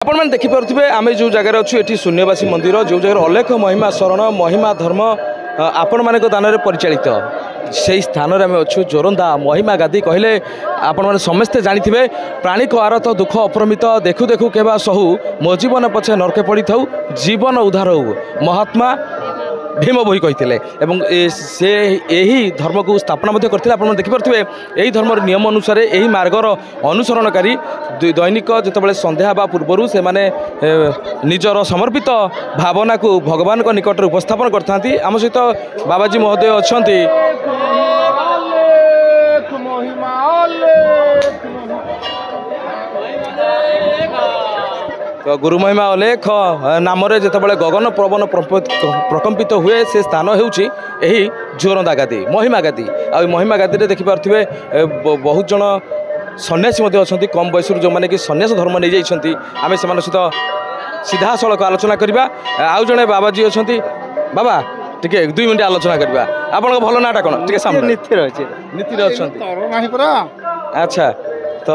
आपण मैंने देखिपे आम जो जगार अच्छु ये शून्यवासी मंदिर जो जगह अलेख महिमा शरण महिमा धर्म आपण मान दान परिचालित से स्थान में अच्छु जोरंदा महिमा गादी कहले आपण मैंने समस्ते जानी प्राणी को आरत दुख अप्रमित देखु देखु केबा सहु मो जीवन पछे नरके पड़ी था जीवन उद्धार हो महात्मा भीम बोई कही से यही धर्म को स्थापना करते आप देखिपे यही धर्म नियम अनुसार यही मार्गर अनुसरणकारी दैनिक जितेबाला संध्या बा पूर्वर से माने निजर समर्पित भावना को भगवान को निकट उपस्थापन करते आम सहित बाबाजी महोदय अच्छा तो गुरु महिमा अलेख नाम जितेबाला गगन पवन प्रकम्पित हुए से स्थान होउछि जोरंदा गादी महिमा गादी आ महिमा गादी देखिपे बहुत जन सन्यासी अच्छा कम बयस जो मैंने कि सन्यास धर्म नहीं जाइए आम से सहित सीधा सड़क आलोचना करवा आउ जड़े बाबाजी अच्छा बाबा टिके 2 मिनट आलोचना करवा आपन भल नाटा कौन टे नीति अच्छा अच्छा तो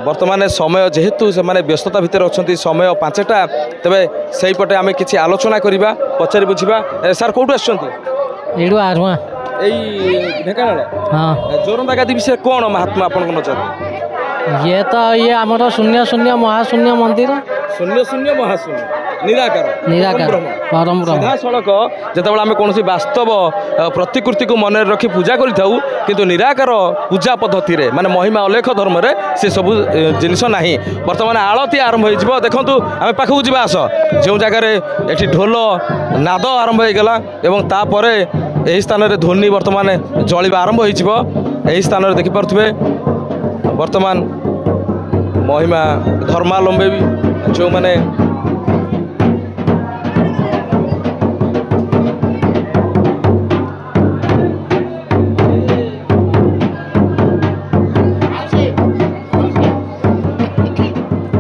वर्तमान समय जेहेतु से माने व्यस्तता भितर अच्छा समय 5टा तेरे से पटे आम कि आलोचना करवा पचारि बुझा सार कौटू आसुआ जोरंदा गादी विषय कौन महात्मा आपन नजर ये तो ये आमर शून्य शून्य महाशून्य मंदिर शून्य शून्य महाशून्य निराकार निराकार परम सीधा सड़क जितेबाला आम कौन वास्तव प्रतिकृति को मन रखी पूजा करूँ किंतु निराकार पूजा पद्धति रे माने महिमा अलेख धर्म रे से सब जिनस ना बर्तमान आलती आरंभ हो देखु आम पाखक जा आस जो जगार ये ढोल नाद आरंभ होगला और तापर यही स्थान में ध्वनि बर्तमान जलिबा आरंभ हो स्थान में देखिपे वर्तमान महिमा धर्मावलंबी भी जो मैंने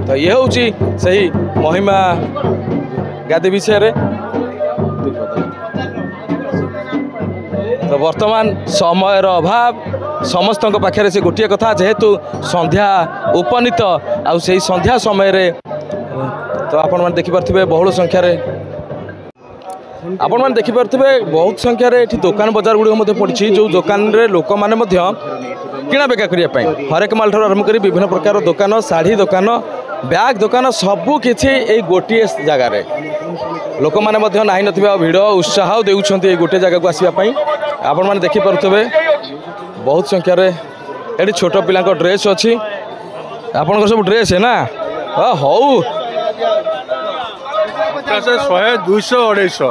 तो ये हूँ सही महिमा गादी विषय तो वर्तमान समय अभाव समस्त पाखे से गोटे कथा जेहेतु संध्या उपनीत आउ से संध्या समय रे तो आपण मैंने देखिपे बहुल संख्यार आपण मैंने देखिपे बहुत संख्यार ये दुकान बजार गुड़िक पड़ी जो दुकान रे लोक मैंने किणा बेका करने हरेक माल ठार आरंभ कर विभिन्न प्रकार दुकान शाढ़ी दुकान बैग दुकान सबू किसी गोटे जगार लोक मैंने ना ना भिड़ उत्साह देउछन्ति गोटे जगह को आसवाई आपण मैंने देखिपे बहुत संख्यार ये छोट पिला ड्रेस अच्छी आपण सब ड्रेस है ना हौ 100 200 250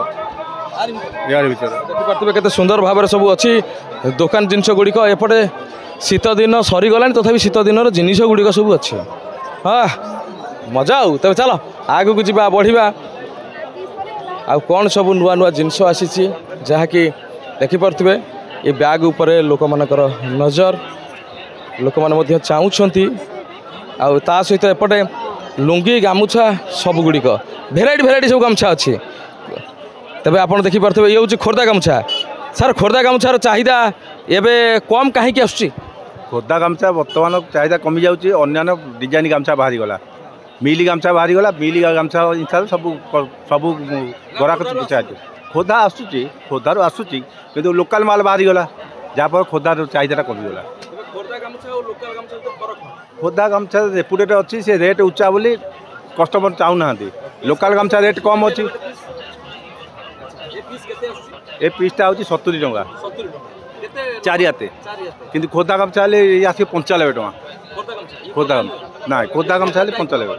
यार देखिपे केते सुंदर भाव सब अच्छी दुकान जिनस गुड़िक एपटे शीत दिन सरीगला तथापि शीत दिन जिनिस गुड़िक सब अच्छे हाँ मजा आउ तब चलो आगू को जा बढ़िया आ कौन सब नुआ नुआ जिनस आसी जहाँकि देखिपे ये बैग उपरे लोक मानकर नजर लोक मैंने चाहूँगी आ सहित एपटे लुंगी गामुछा सब गुड़िक भेराइटी भेराइटी सब गामुछा अच्छी तेज आप देखिपे ये हूँ खोर्धा गामुछा सर खोर्धा गामुछार चाहिदा एवं कम कहीं आसुची खोर्धा गामछा बर्तमान चाहिदा कमी जाऊँगी अन्य डिजाइन गामछा बाहरी गला मिली गामछा बाहरी गला मिली गामछा हिसाब सब सब गराक पचार खोर्धा आसूची खोर्धारू आसूची किंतु लोकल माल बाहरी गला जहाँफल खोर्धार चाहिदा कमिगला खोर्धा गामछा रेपुटेड अच्छी से रेट उच्चा बोली कस्टमर चाहूना लोकल गामछा रेट कम अच्छी ए पीसटा हूँ 70 टंका 4 हाते किंतु खोर्धा गामछा ये आस 95 टंका खोर्धा ना खोर्धा गामछा 95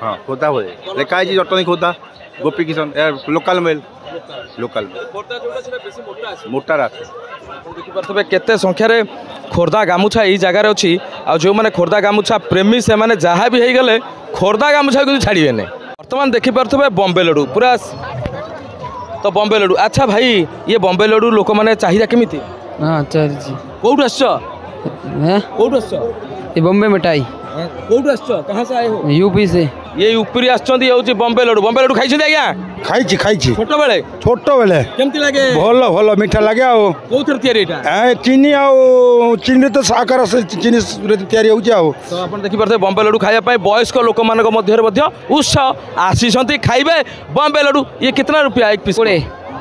हाँ खोर्धा भले लेखाई जटनी खोर्धा गोपी किशन लोकल मेल लोकल मोटा देखिपे केते संख्यार खोर्धा गामुछा यही जगार अच्छी आ जो मैंने खोर्धा गामुछा प्रेमी से मैंने जहाँ भी होगले खोर्धा गामुछा को छाड़े बर्तमान देखिपे बॉम्बे लड्डू पूरा तो बॉम्बे लड्डू अच्छा भाई ये बॉम्बे लड्डू लोक मैंने चाहिदा केमी हाँ चाहिए कौटू आस बॉम्बे मिठाई कोठु आछो कहां से आए हो यूपी से। ये ऊपरी आछंती होउची बॉम्बे लड्डू खाइछे आज्ञा खाइछि खाइछि छोट बेले छोट बेले केमती लागे भल भल मीठा लगे आ कोथर तयारी एटा चीनी आ चीनी तो साकार से चीनी तैयारी होउछि आ तो आपण देखि परथे बॉम्बे लड्डू खाया पाए वयस्क लोक मानक मध्य मध्य उत्साह आसीछंती खाइबे बॉम्बे लड्डू ये कितना रुपया एक पीस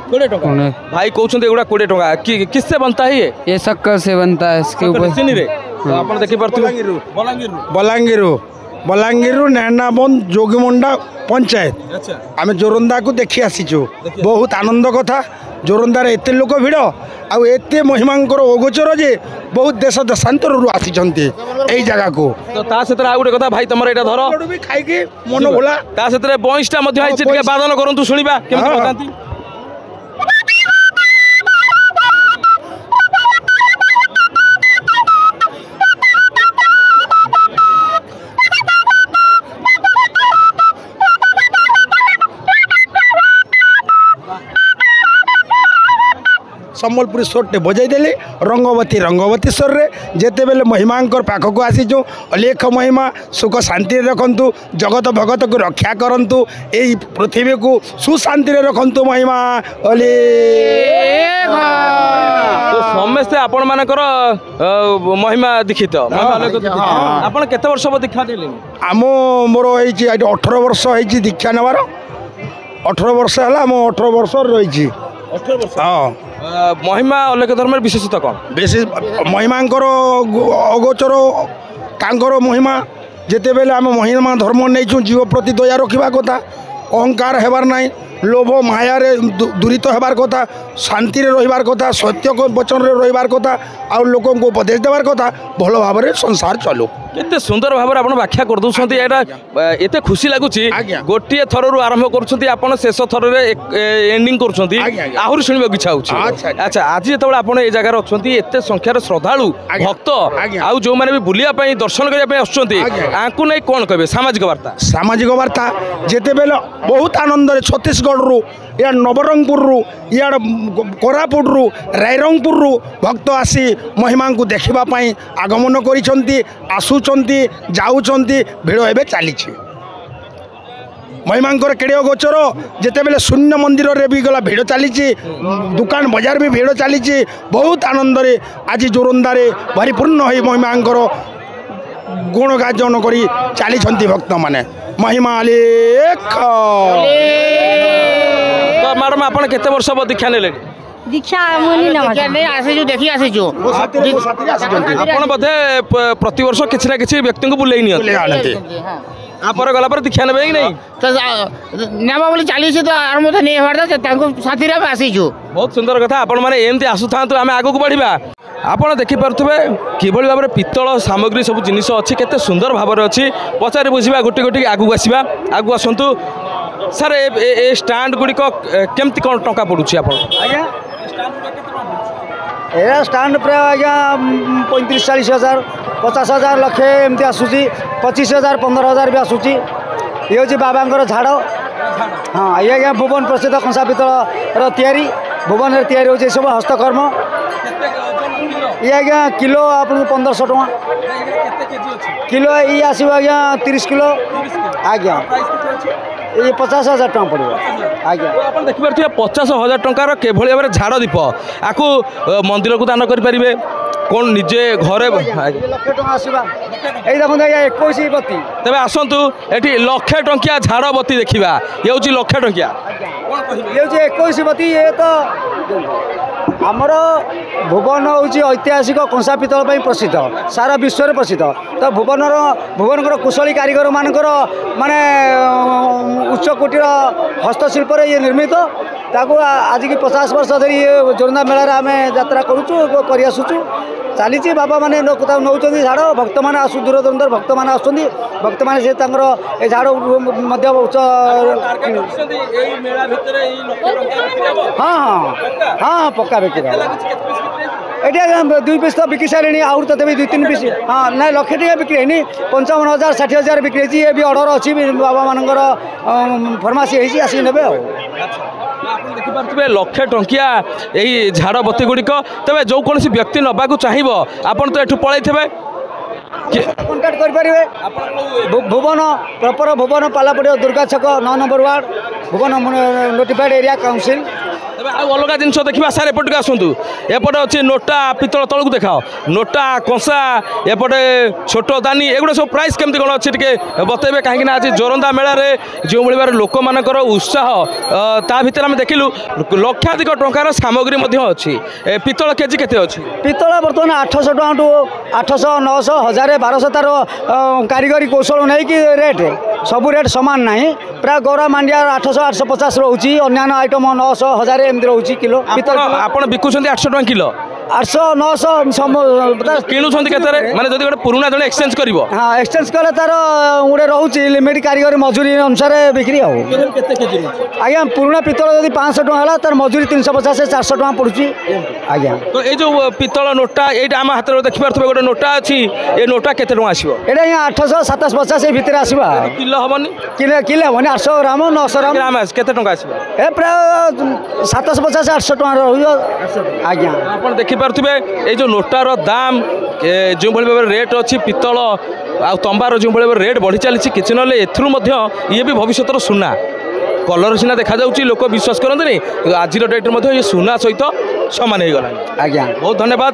20 टका भाई कहउछंती एगुडा 20 टका किससे बनता है ये शक्कर से बनता है, इसके ऊपर चीनी रे तो आपण देखि परथे बलांगीर नेहनाबंद जोगीमुंडा पंचायत अच्छा आम जोरंदा को देखी आसीचु बहुत आनंद कथा जोरंदार एते लोक भिड़ आते महिमांकर अगोचर जे बहुत देश देशांतर आसी जगह को तो ता सेतरे आ गुटे कथा भाई तमर एटा धर लड्डू भी खाइके मन भोला ता सेतरे बॉइसटा मध्य आइछ टिके बादन करंतु सुनिबा केमति हाँ, हाँ। बतांती सम्बलपुरी स्वरटे बजाई देली रंगवती स्वर रे जेते बेले महिमांकर पाखक आसीचु अलेख महिमा सुख शांति रखंतु जगत भगत को रक्षा करंतु एई पृथ्वी को सुशांति रे रखंतु महिमा अले तो समस्ते आपण मानकर महिमा दीक्षित आपण केते वर्ष दीक्षा देले आम मोर होइछि 18 वर्ष होइछि दीक्षा नेबार 18 वर्ष हला मो 18 वर्ष रहिछि 18 वर्ष हाँ महिमा अलेख धर्म विशेषता कौन बेसी महिमांकर अगोचर तांकर महिमा जेते बेले आम महिमा धर्म नहीं जीव प्रति दया रखा कथा अहंकार हेबार नहीं लोभ माया रे दूरित हेबार कथा शांति रे रहिबार कथा सत्य को वचन रे रहिबार कथा आ लोक को उपदेश देवार कथा भल भाव रे संसार चलू केते सुंदर भाव रे आपण व्याख्या कर दउछंती एटा एते खुशी लागुची गोटिए थर रु आरंभ करूछंती आपण शेष थर रे एंडिंग करूछंती आहुर सुनिबा इच्छा होछि अच्छा आज जेतबेला आपण ए जगह रे अछंती एते संख्यार श्रद्धालु भक्त आउ जो माने भी बुलिया पई दर्शन करिया पई अछंती आंकु नै कोन कहबे सामाजिक वार्ता जेते बेले बहुत आनंद रे छत्तीसगढ़ रु या नवरंगपुर रु या कोरापुट रु रायरंगपुर रु भक्त आसी महिमा को देखिबा पई आगमन करिसंती आसुचंती जाउचंती भिड़ एबे चलीछि महिमांकर केड़े गोचर जेते बेले शून्य मंदिर रे भी गला भिड़ चलीछि दुकान बाजार भी भिड़ चलीछि बहुत आनंद रे आज जोरंदा रे परिपूर्ण होई महिमांकर गुण गाजन करी चलीछंती भक्त माने महिमा लेख तो मैडम आपण केते वर्ष दीक्षा नेले दीक्षा मुनि आसीजु देखि आसीजु आपण बधे प्रति वर्ष किछि ना किछि व्यक्ति को बुलेई नियत पर गला पर दीक्षा नेबे कि नहीं तो नेबा बोली चली तो आरंभ तो नहीं हरदा तांको साथी रे आसीजु बहुत सुंदर कथा आपण माने एमती आसु थांतु आमे आगु को बढ़िबा आपण देखि परथबे किभଳି भाबरे पित्तल सामग्री सब जिनिस अछि केते सुंदर भाबरे अछि पचारे बुझिबा गोटी गोटी आगु आसीबा आगु आसंतु सर ए स्टैंड गुडी को केमती कोन टंका पडुछि आपण आज्ञा ए स्टैंड पर आज्ञा 35-40 हजार 50 हजार लक्षे एमती आसुची 25 हजार 15 हजार भी आसुची ये हूँ बाबांकर झाड़ हाँ ये आज्ञा भुवन प्रसिद्ध कंसा पितल तैयारी भुवन में तैयारी होची सब हस्तकर्म ये आज्ञा किलो आपन 1500 टका किलो ये आसो आज्ञा 30 किलो आज्ञा ये 50,000 टका पड़ो आज्ञा आपण देखि परथिबे 50,000 टंकार केभଳି भाबरे झाड़ दीप आकु मंदिर को दान करि परिबे कोन निजे घरे लक्ष टका आसीबा एई देखो आज्ञा 21 बत्ती तबे आसंतु एठी लक्ष टंकिया झाड़ बत्ती देखिबा ये होची लक्ष टंकिया ये हूँ 21 बत्ती ये तो आमर भुवन हूँ ऐतिहासिक कंसा पितल प्रसिद्ध सारा विश्व प्रसिद्ध तो भुवनकर कुशली कारीगर मानकर माने उच्च कोटीर हस्तशिल्प ये निर्मित ताकू आज की 50 वर्ष धरी जोरंदा मेला आम यात्रा करुचु कर आसुचु चली बाबा मैंने नौ झाड़ भक्त मैंने आसु दूर दूर भक्त मैंने आसुँच भक्त मैंने से झाड़ उच्च हाँ हाँ हाँ पक्का बिक्री ये 2 पिस तो बिकी सारे आउट तो 2-3 पिस हाँ ना लक्ष टा बिक्री है 55,000 60,000 बिक्री ये भी ऑर्डर अच्छी बाबा मानकर फर्मासी आसिक ने देखिपे लक्ष टंकिया यही झाड़ बत्ती गुड़िक तेज जो कौन व्यक्ति नवाक चाहिए आपड़ तो यू पलैथे कॉन्टैक्ट कर पारे भुवन प्रॉपर भुवन पालापड़िया दुर्गा छक 9 नंबर वार्ड भुवन नोटिफाइड एरिया काउंसिल अलग जिन देखा सार एपट को आसतु एपटे अच्छे नोटा पितल तलू देखाओ नोटा कंसा एपटे छोट दानी एगुड़ा सब प्राइस केमती कौन अच्छे टे बतेबे कहीं आज जोरंदा मेल जो भाव लोक मान उत्साह ता भर आम देखिलु लक्षाधिक टंकार सामग्री अच्छी पितल केजी केते अच्छी पितल बर्तमान 800 टका टू 800 900 1000 1200 तार कारीगरी कौशल नहीं कि रेट सबू रेट सामान ना प्राय गौरा मांडिया 800 850 रोचे अन्य आइटम 900 1000 एमती रोचे किलो पितल आप बिकुंट 800 टका किलो 800 900 किणुंट के माने जब गोटे पुराना जन एक्सचेंज कर हाँ एक्सचेंज कले तार गोटे रोचे लिमिट कारीगरी मजूरी अनुसार बिक्री आज्ञा पुराना पितल जब 500 टका है तार मजूरी 350 400 टका पड़ुची आज्ञा तो ये जो पितल नोटा ये आम हाथ में देखिपे गोटे नोटा अच्छी ये नोटा केते टका आसो ये 800 750 भितर आसवा किलो हमनी किले हेनी 800 ग्राम 900 ग्राम ग्राम केते टका आसो ए प्राय 750 800 टका रही आज्ञा आप देखिपे ये जो नोटार दाम जो भाव रेट अच्छी पितल आ तंबार जो भाव रेट बढ़ी चली किसी ना ये भी भविष्य सुना कलर सीना देखा जाऊँगी लोक विश्वास करते आज डेट में ये सुना सहित सामान हो गला आज्ञा बहुत धन्यवाद